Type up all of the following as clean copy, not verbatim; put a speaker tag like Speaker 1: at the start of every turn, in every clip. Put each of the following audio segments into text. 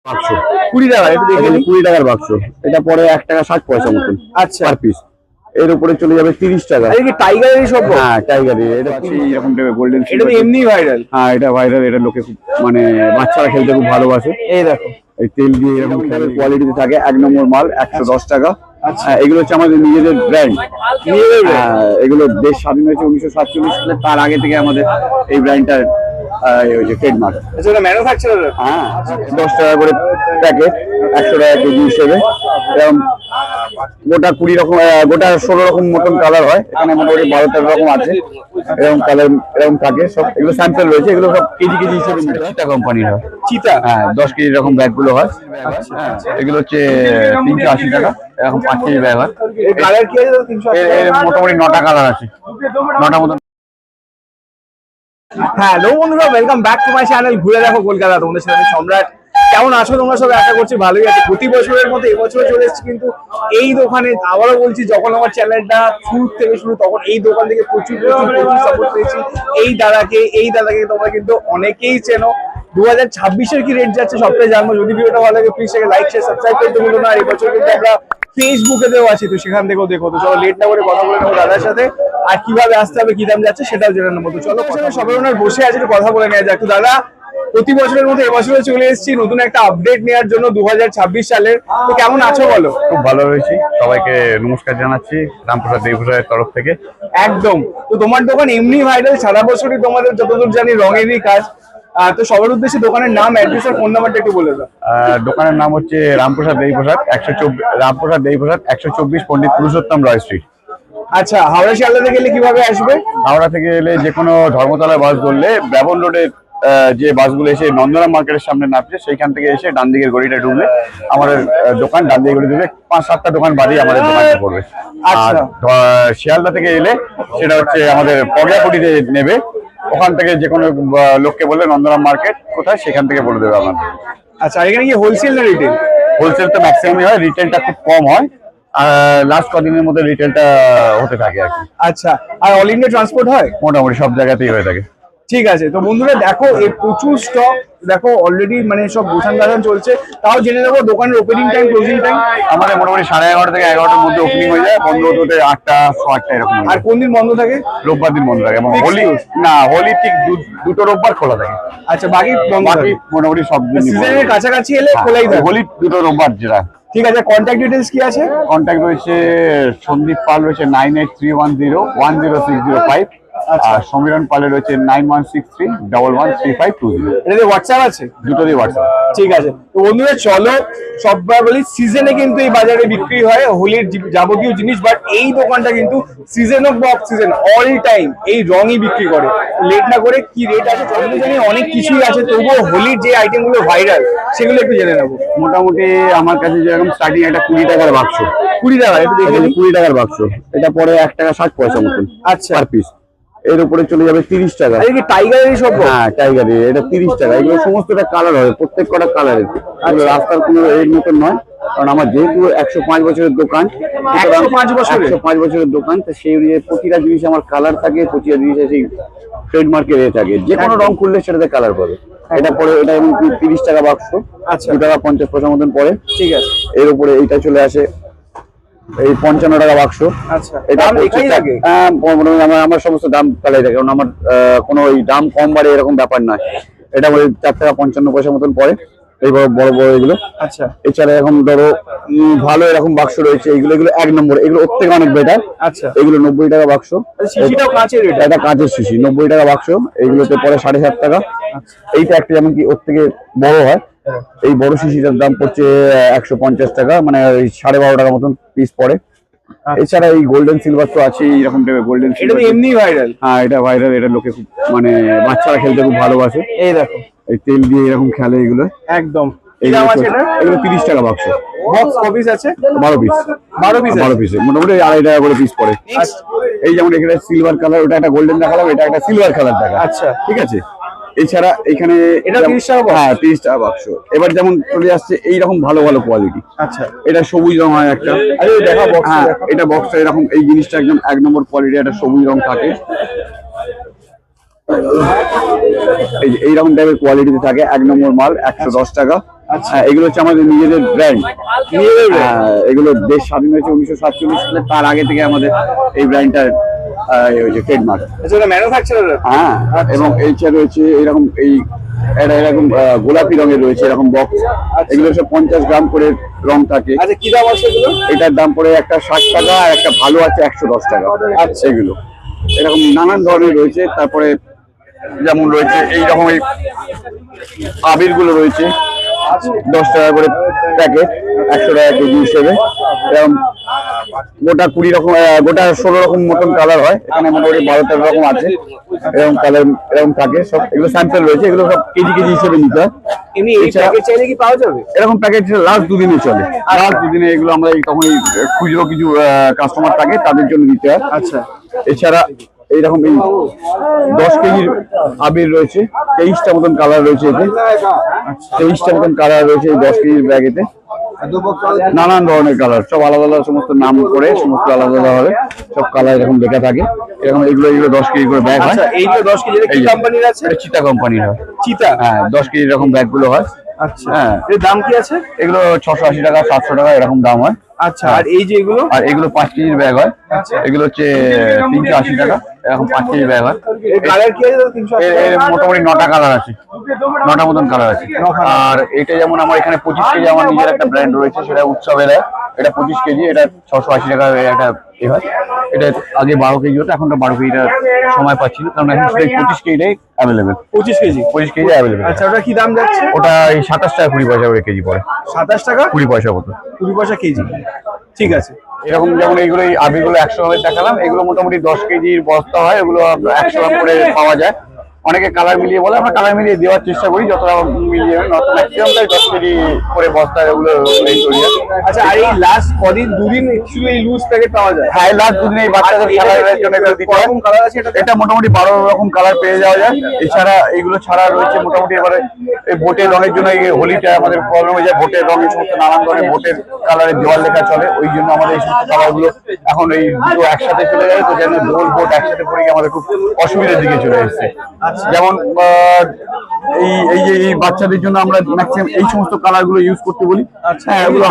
Speaker 1: বাক্স
Speaker 2: 20 টাকা। একটু দেখে নিই।
Speaker 1: 20 টাকার বাক্স। এটা পরে 1 টাকা 60 পয়সা মতন
Speaker 2: আচ্ছা।
Speaker 1: Per piece. এর উপরে চলে যাবে 30 টাকা।
Speaker 2: এটা কি টাইগারেরই সব?
Speaker 1: হ্যাঁ, টাইগারি। এটা আছে এরকম টাইপের গোল্ডেন
Speaker 2: এটা তো এমনি ভাইরাল।
Speaker 1: হ্যাঁ, এটা ভাইরাল। এটা লোকে খুব মানে বাচ্চারা খেলতে খুব ভালোবাসে।
Speaker 2: এই দেখো,
Speaker 1: এই তেল দিয়ে এরকম কোয়ালিটিতে থাকে। 1 নম্বর মাল 110 টাকা।
Speaker 2: আচ্ছা।
Speaker 1: এগুলো হচ্ছে আমাদের নিজেদের ব্র্যান্ড। এগুলো দেশ স্বাধীন হয়েছে 1947 সালে। তার আগে থেকে আমাদের এই ব্র্যান্ডটা ট্রেডমার্ক।
Speaker 2: আচ্ছা, এটা ম্যানুফ্যাকচারার।
Speaker 1: হ্যাঁ, 10 টাকা করে প্যাকেট, 100 টাকা কেজি হিসেবে। এরকম গোটা 20 রকম, গোটা 16 রকম মতন কালার হয়। এখানে মোটামুটি 12-13 রকম আছে। এরকম কালার এরকম থাকে সব। এগুলো স্যাম্পল রয়েছে। এগুলো সব কেজি কেজি হিসেবে চিতা কোম্পানির হয়।
Speaker 2: চিতা?
Speaker 1: হ্যাঁ, 10 কেজি এরকম ব্যাগ গুলো হয়। হ্যাঁ, এগুলো হচ্ছে 380 টাকা। এরকম 5 কেজি ব্যাগ হয়।
Speaker 2: এই কালার কি আছে? 380।
Speaker 1: মোটামুটি 9টা কালার আছে, 9টা মতন।
Speaker 2: হ্যালো বন্ধুরা, welcome back to my channel ঘুরে দেখো কলকাতা। তোমাদের সাথে আমি সম্রাট। কেমন আছো তোমরা সব? আশা করছি ভালোই আছো। প্রতি বছরের মতো এবছরে চলে এসেছি কিন্তু এই দোকানে। আবারও বলছি, যখন আমার চ্যানেলটা শুরু থেকে শুরু, তখন এই দোকান থেকে প্রচুর সাপোর্ট পেয়েছি। এই দাদাকে তোমরা কিন্তু অনেকেই চেনো। 2026-এর কি রেট যাচ্ছে সবটাই জানবো। যদি ভিডিওটা ভালো লাগে প্লিজ লাইক শেয়ার সাবস্ক্রাইব করতে ভুলো না। আর এবছর কিন্তু আমরা ফেসবুকেতেও আছি, তো সেখান থেকেও দেখো। তো চলো লেট না করে কথা বলে নেবো দাদার সাথে। আর কিভাবে আসতে হবে, কি দাম যাচ্ছে সেটাও জেনে নেবো। তো চলো, সবাই ওনার বসে আছে, একটু কথা বলে নেওয়া যাক। তো দাদা, প্রতি বছরের মতো এবছরে চলে এসেছি নতুন একটা আপডেট নেওয়ার জন্য 2026 সালের। তো কেমন আছো বলো?
Speaker 1: খুব ভালো রয়েছি। সবাইকে নমস্কার জানাচ্ছি রামপ্রসাদ দেবপ্রসাদের তরফ থেকে।
Speaker 2: একদম। তো তোমার দোকান এমনি ভাইরাল, সারা বছরই তোমাদের যতদূর জানি রঙেরই কাজ। তো সবার উদ্দেশ্যে দোকানের নাম, অ্যাড্রেস আর ফোন নাম্বারটা একটু বলে দাও।
Speaker 1: দোকানের নাম হচ্ছে রামপ্রসাদ দেবপ্রসাদ 124 পণ্ডিত পুরুষোত্তম রয় স্ট্রিট।
Speaker 2: আচ্ছা, হাওড়া শিয়ালদাতে গেলে কিভাবে আসবে?
Speaker 1: হাওড়া থেকে এলে যে কোনো ধর্মতলা বাস ধরলে ব্যাবন রোডের যে বাসগুলো এসে নন্দরাম মার্কেটের সামনে নামছে, সেইখান থেকে এসে ডান দিকের গলিটা ঢুকলে আমাদের দোকান, ডান দিকের গলি ঢুকলে 5-7টা দোকান বাড়ি আমাদের দোকানটা পড়বে। আর শিয়ালদা থেকে এলে সেটা হচ্ছে আমাদের পগিয়াকুটিতে নেবে। ওখান থেকে যে কোনো লোককে বললে নন্দরাম মার্কেট কোথায়, সেখান থেকে বলে দেবে আমার।
Speaker 2: আচ্ছা, আর এখানে কি হোলসেল না রিটেল?
Speaker 1: হোলসেল তো ম্যাক্সিমামই হয়, রিটেলটা খুব কম হয়। লাস্ট কদিনের মধ্যে রিটেলটা হতে থাকে আর কি।
Speaker 2: আচ্ছা, আর অল ইন্ডিয়া ট্রান্সপোর্ট হয়?
Speaker 1: মোটামুটি সব জায়গাতেই হয়ে থাকে।
Speaker 2: ঠিক আছে। তো বন্ধুরা দেখো, এই প্রচুর স্টক দেখো অলরেডি, মানে সব গোছান গাছান চলছে। তাও জেনে নেবো দোকানের ওপেনিং টাইম, ক্লোজিং টাইম।
Speaker 1: আমাদের মোটামুটি 11:30 থেকে 11টার মধ্যে ওপেনিং হয়ে যায়, বন্ধ হতে 8টা 8টা এরকম।
Speaker 2: আর কোন দিন বন্ধ থাকে?
Speaker 1: রোববার দিন বন্ধ থাকে। এবং হোলি ঠিক দুটো রোববার খোলা থাকে।
Speaker 2: আচ্ছা, বাকি বন্ধ থাকে?
Speaker 1: মোটামুটি সব দিন।
Speaker 2: সিজনের কাছাকাছি এলে খোলাই থাকে।
Speaker 1: হোলি দুটো রোববার যেটা।
Speaker 2: ঠিক আছে। কন্ট্যাক্ট ডিটেইলস কি আছে?
Speaker 1: কন্ট্যাক্ট রয়েছে সন্দীপ পাল রয়েছে 9831010605। আর সমীরণ পালে রয়েছে 9163113520।
Speaker 2: এটাতে হোয়াটসঅ্যাপ আছে?
Speaker 1: দুটোরই হোয়াটসঅ্যাপ।
Speaker 2: ঠিক আছে। তো বন্ধুরা চলো, সববার বলি সিজনে কিন্তু এই বাজারে বিক্রি হয় হোলির যাবতীয় জিনিস, বাট এই দোকানটা কিন্তু season of off season all time এই রঙই বিক্রি করে। লেট না করে কি রেট আছে আমি জানি, অনেক কিছুই আছে, তবুও হোলির যে আইটেম গুলো ভাইরাল সেগুলো একটু জেনে নেবো।
Speaker 1: মোটামুটি আমার কাছে যেরকম স্টার্টিং একটা 20 টাকার বাক্স।
Speaker 2: 20 টাকা? একটু দেখে নিই।
Speaker 1: 20 টাকার বাক্স। এটা পরে 1 টাকা 60 পয়সা মতন
Speaker 2: আচ্ছা,
Speaker 1: পার পিস। এর উপরে চলে যাবে 30 টাকা।
Speaker 2: এটা কি টাইগারেরই সব?
Speaker 1: হ্যাঁ, টাইগারি। এটা 30 টাকা। এগুলো সমস্তটা কালার হবে, প্রত্যেক কটা কালারের। রাস্তার কোনো এর মতন নয়, কারণ আমার যেহেতু 105 বছরের দোকান, 105 বছরের দোকান, তো সেই অনুযায়ী প্রতিটা জিনিস আমার কালার থাকে, প্রতিটা জিনিস সেই ট্রেডমার্কের এ থাকে। যে কোনো রং করলে সেটাতে কালার পাবে। এটা পরে এটা এমন 30 টাকা বাক্স।
Speaker 2: আচ্ছা,
Speaker 1: 2 টাকা 50 পয়সা মতন পড়ে।
Speaker 2: ঠিক আছে।
Speaker 1: এর উপরে এইটা চলে আসে এই 55 টাকা বাক্স।
Speaker 2: আচ্ছা,
Speaker 1: এটা
Speaker 2: এটাই লাগে?
Speaker 1: আমার সমস্ত দাম তালাই থাকে, কারণ আমার কোনো ওই দাম কম বাড়ে এরকম ব্যাপার নয়। এটা বলে 4 টাকা 55 পয়সা মতন পড়ে এই বড় বড় এগুলো।
Speaker 2: আচ্ছা,
Speaker 1: এছাড়া এখন ধরো ভালো এরকম বাক্স রয়েছে। এগুলো 1 নম্বর, এগুলো ওর থেকে অনেক বেটার।
Speaker 2: আচ্ছা,
Speaker 1: এগুলো 90 টাকা বাক্স।
Speaker 2: শিশিটাও কাঁচের?
Speaker 1: এটা কাঁচের শিশি, 90 টাকা বাক্স। এইগুলোতে পরে 7.5 টাকা। এইটা একটা যেমন কি ওর থেকে বড় হয়, এই বড় শিশিটার দাম পড়ছে 150 টাকা, মানে 12.5 টাকা মতন পিস পড়ে। এছাড়া এই গোল্ডেন সিলভার তো আছে, এরকম টাইপের গোল্ডেন
Speaker 2: এটা তো এমনি ভাইরাল।
Speaker 1: হ্যাঁ, এটা ভাইরাল। এটা লোকে খুব মানে বাচ্চারা খেলতে খুব ভালোবাসে।
Speaker 2: এই দেখো,
Speaker 1: এই তেল দিয়ে এরকম খেলে এগুলো।
Speaker 2: একদম।
Speaker 1: এগুলো 30 টাকা বাক্স।
Speaker 2: বক্স কপিস আছে?
Speaker 1: 12 পিস।
Speaker 2: 12
Speaker 1: পিসে মোটামুটি 2.5 টাকা করে পিস পড়ে। এই যেমন এখানে সিলভার কালার, ওটা একটা গোল্ডেন দেখালাম, এটা একটা সিলভার কালার দেখা।
Speaker 2: আচ্ছা,
Speaker 1: ঠিক আছে। এছাড়া এখানে
Speaker 2: এটা 30 টাকা?
Speaker 1: হ্যাঁ, 30 টাকা বাক্স। এবার যেমন চলে আসছে এইরকম ভালো ভালো কোয়ালিটি।
Speaker 2: আচ্ছা,
Speaker 1: এটা সবুজ রং হয় একটা।
Speaker 2: আরে দেখা বক্স।
Speaker 1: হ্যাঁ, এটা বক্সটা এরকম, এই জিনিসটা একদম 1 নম্বর কোয়ালিটি, একটা সবুজ রং থাকে। এইরকম টাইপের কোয়ালিটিতে থাকে। 1 নম্বর মাল 110 টাকা।
Speaker 2: আচ্ছা।
Speaker 1: এগুলো হচ্ছে আমাদের নিজেদের ব্র্যান্ড। এগুলো দেশ স্বাধীন হয়েছে 1947 সালে, তার আগে থেকে আমাদের এই ব্র্যান্ডটার ট্রেডমার্ক।
Speaker 2: ম্যানুফ্যাকচারার।
Speaker 1: হ্যাঁ, এবং এইটা রয়েছে এরকম এরকম গোলাপি রঙের রয়েছে এরকম বক্স। এগুলো সব 50 গ্রাম করে রং থাকে।
Speaker 2: আচ্ছা, কি দাম আছে এগুলো?
Speaker 1: এটার দাম পড়ে একটা 60 টাকা, আর একটা ভালো আছে 110 টাকা। আচ্ছা, এগুলো এরকম নানান ধরনের রয়েছে। তারপরে যেমন রয়েছে এইরকম এই আবির গুলো রয়েছে 10 টাকা করে প্যাকেট, 100 টাকা কেজি হিসেবে। এরকম গোটা 20 রকম, গোটা 16 রকম মতন কালার হয়। এখানে মোটামুটি 12-13 রকম আছে এরকম কালার, এরকম থাকে সব। এগুলো স্যাম্পল রয়েছে, এগুলো সব কেজি কেজি হিসেবে নিতে হয়।
Speaker 2: এমনি এই প্যাকেট চাইলে কি পাওয়া যাবে?
Speaker 1: এরকম প্যাকেট লাস্ট 2 দিনে চলে। লাস্ট 2 দিনে এগুলো আমরা তখন খুচরো কিছু কাস্টমার থাকে তাদের জন্য দিতে হয়।
Speaker 2: আচ্ছা,
Speaker 1: এছাড়া এইরকম এই 10 কেজির আবির রয়েছে, 23টা মতন কালার রয়েছে এতে। 23টা মতন কালার রয়েছে এই 10 কেজির ব্যাগেতে। নানান ধরনের কালার, সব আলাদা আলাদা সমস্ত নাম করে, সমস্ত আলাদা আলাদা ভাবে সব কালার এরকম লেখা থাকে। এরকম এগুলো 10 কেজি করে ব্যাগ হয়।
Speaker 2: এই তো 10 কেজি কি কোম্পানির আছে?
Speaker 1: এটা চিতা কোম্পানির হয়।
Speaker 2: চিতা?
Speaker 1: হ্যাঁ, 10 কেজি এরকম ব্যাগ গুলো হয়।
Speaker 2: আচ্ছা,
Speaker 1: হ্যাঁ,
Speaker 2: এর দাম কি আছে?
Speaker 1: এগুলো 680 টাকা, 700 টাকা এরকম দাম হয়।
Speaker 2: আচ্ছা, আর এই যে এগুলো?
Speaker 1: আর এগুলো 5 কেজির ব্যাগ হয়। এগুলো হচ্ছে 380 টাকা, এরকম 5 কেজির ব্যাগ হয়।
Speaker 2: এর কালার কি আছে? 380
Speaker 1: এর মোটামুটি 9টা কালার আছে, 9টা মতন কালার আছে। আর এটা যেমন আমার এখানে 25 কেজি আমার নিজের একটা ব্র্যান্ড রয়েছে, সেটা উৎসবের। এটা 25 কেজি, এটা 680 টাকা একটা এ হয়। এটা আগে 12 কেজি হতো, এখন তো 12 কেজিটা সময় পাচ্ছি না, কারণ এখন সেই 25 কেজিটাই অ্যাভেলেবেল।
Speaker 2: 25 কেজি?
Speaker 1: 25 KG available.
Speaker 2: আচ্ছা, ওটা কি দাম যাচ্ছে?
Speaker 1: ওটা এই 27 টাকা 20 পয়সা করে কেজি পড়ে।
Speaker 2: 27 টাকা
Speaker 1: 20 পয়সা মতো,
Speaker 2: 20 পয়সা কেজি। ঠিক আছে।
Speaker 1: এরকম যেমন এইগুলো এই আবিগুলো 100 গ্রামের দেখালাম, এগুলো মোটামুটি 10 কেজির বস্তা হয়। এগুলো 100 গ্রাম করে পাওয়া যায়। অনেকে কালার মিলিয়ে বলে, আমরা কালার মিলিয়ে দেওয়ার চেষ্টা করি যতটা মিলিয়ে, ম্যাক্সিমাম তাই 10 কেজি করে বস্তা এগুলো তৈরি হয়।
Speaker 2: আচ্ছা, আর এই লাস্ট কদিন 2 দিন একটু এই লুজ প্যাকেট পাওয়া যায়?
Speaker 1: হ্যাঁ, লাস্ট 2 দিনে এই বাচ্চাদের খেলার জন্য এগুলো দিতে হয়।
Speaker 2: কত কালার আছে এটা?
Speaker 1: এটা মোটামুটি 12 রকম কালার পেয়ে যাওয়া যায়। এছাড়া এইগুলো ছাড়া রয়েছে মোটামুটি এবারে এই ভোটের রঙের জন্য এই হোলিটা আমাদের প্রবলেম হয়ে যায়। ভোটের রঙের সমস্ত নানান ধরনের ভোটের কালারের দেওয়াল লেখা চলে, ওই জন্য আমাদের এই সমস্ত কালারগুলো এখন এই দুটো একসাথে চলে যায়। তো যেন দোল ভোট একসাথে পড়ে গিয়ে আমাদের খুব অসুবিধার দিকে চলে এসেছে। যেমন এই এই যে এই বাচ্চাদের জন্য আমরা ম্যাক্সিমাম এই সমস্ত কালার গুলো ইউজ করতে বলি। হ্যাঁ, এগুলো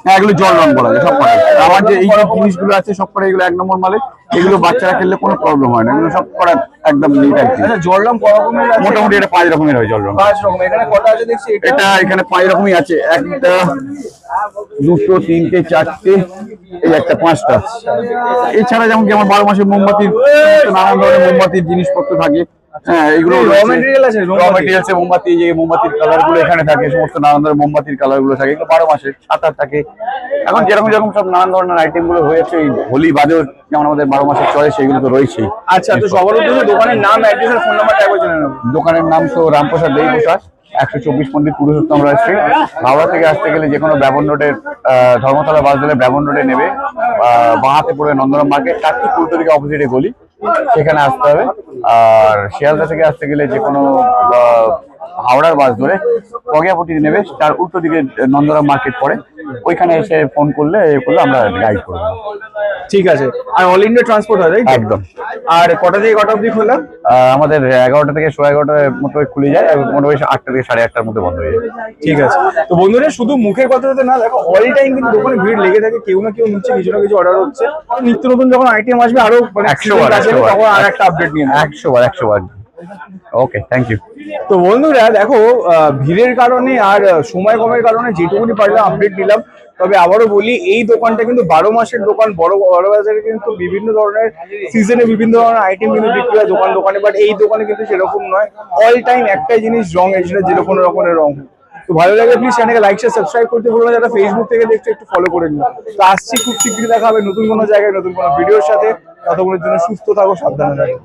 Speaker 1: হ্যাঁ, এগুলো জল রং বলা যায় সব কটা। আমার যে এই যে জিনিসগুলো আছে সব কটা এগুলো 1 নম্বর মালে। এগুলো বাচ্চারা খেললে কোনো প্রবলেম হয় না, এগুলো সব কটা একদম নিট আর কি।
Speaker 2: আচ্ছা, জল রং কত রকমের আছে?
Speaker 1: মোটামুটি এটা 5 রকমের হয় জল রং।
Speaker 2: 5 রকম। এখানে কত আছে দেখছি?
Speaker 1: এটা এখানে 5 রকমই আছে, 1টা 2টো 3টে 4টে, এই একটা 5টা। এছাড়া যেমন কি আমার 12 মাসের মোমবাতির নানান ধরনের মোমবাতির জিনিসপত্র থাকে। হ্যাঁ, এগুলো
Speaker 2: র মেটেরিয়াল আছে?
Speaker 1: র মেটেরিয়ালস এর মোমবাতি, যে মোমবাতির কালার গুলো এখানে থাকে, সমস্ত নানান ধরনের মোমবাতির কালার গুলো থাকে। এগুলো 12 মাসের ছাতা থাকে। এখন যেরকম যেরকম সব নানান ধরনের আইটেম গুলো হয়েছে, এই হোলি বাদেও যেমন আমাদের 12 মাসের চলে সেগুলো তো রয়েছেই।
Speaker 2: আচ্ছা, তো সবার উদ্দেশ্যে দোকানের নাম, অ্যাড্রেস আর ফোন নাম্বারটা একবার জেনে নেব।
Speaker 1: দোকানের নাম তো রামপ্রসাদ দেই প্রসাদ, 124 পন্ডিত পুরুষোত্তম রায় স্ট্রিট। হাওড়া থেকে আসতে গেলে যে কোনো ব্যবন রোডের ধর্মতলা বাস ধরে ব্যবন রোডে নেবে, বাঁ হাতে পড়বে নন্দরাম মার্কেট, তার ঠিক উল্টো দিকে অপোজিটে গলি, সেখানে আসতে হবে। আর শিয়ালদা থেকে আসতে গেলে যে কোনো হাওড়ার বাস ধরে পগিয়াপট্টি নেবে, তার উল্টো দিকে নন্দরাম মার্কেট পড়ে, ওইখানে এসে ফোন করলে আমরা গাইড করবো।
Speaker 2: ঠিক আছে। আর অল ইন্ডিয়া ট্রান্সপোর্ট হয়?
Speaker 1: একদম।
Speaker 2: আর কটা থেকে কটা অবধি খোলা?
Speaker 1: আমাদের 11টা থেকে 11:30টার মতো খুলে যায়, মোটামুটি 8টা থেকে 8:30টার মধ্যে বন্ধ হয়ে যায়।
Speaker 2: ঠিক আছে। তো বন্ধুরা, শুধু মুখের কথাতে না, দেখো অল টাইম কিন্তু দোকানে ভিড় লেগে থাকে। কেউ না কেউ নিচ্ছে, কিছু না কিছু অর্ডার হচ্ছে। নিত্য নতুন যখন আইটেম আসবে আরো
Speaker 1: 100 বার
Speaker 2: তখন আর একটা আপডেট নিয়ে নেবো।
Speaker 1: 100 বার। ওকে, থ্যাংক ইউ।
Speaker 2: তো বন্ধুরা দেখো, ভিড়ের কারণে আর সময় কমের কারণে যেটুকুনি পারলাম আপডেট দিলাম। তবে আবারও বলি, এই দোকানটা কিন্তু 12 মাসের দোকান। বড় বাজারে কিন্তু বিভিন্ন ধরনের সিজনে বিভিন্ন ধরনের আইটেম কিন্তু বিক্রি হয় দোকানে, বাট এই দোকানে কিন্তু সেরকম নয়। অল টাইম একটাই জিনিস, রং, এসে যে কোনো রকমের রং। তো ভালো লাগে প্লিজ চ্যানেলকে লাইক শেয়ার সাবস্ক্রাইব করতে ভুলবেন না। যারা ফেসবুক থেকে দেখতে একটু ফলো করে নিন। তো আসছি খুব শীঘ্রই, দেখা হবে নতুন কোনো জায়গায় নতুন কোনো ভিডিওর সাথে। ততক্ষণের জন্য সুস্থ থাকো, সাবধানে থাকো।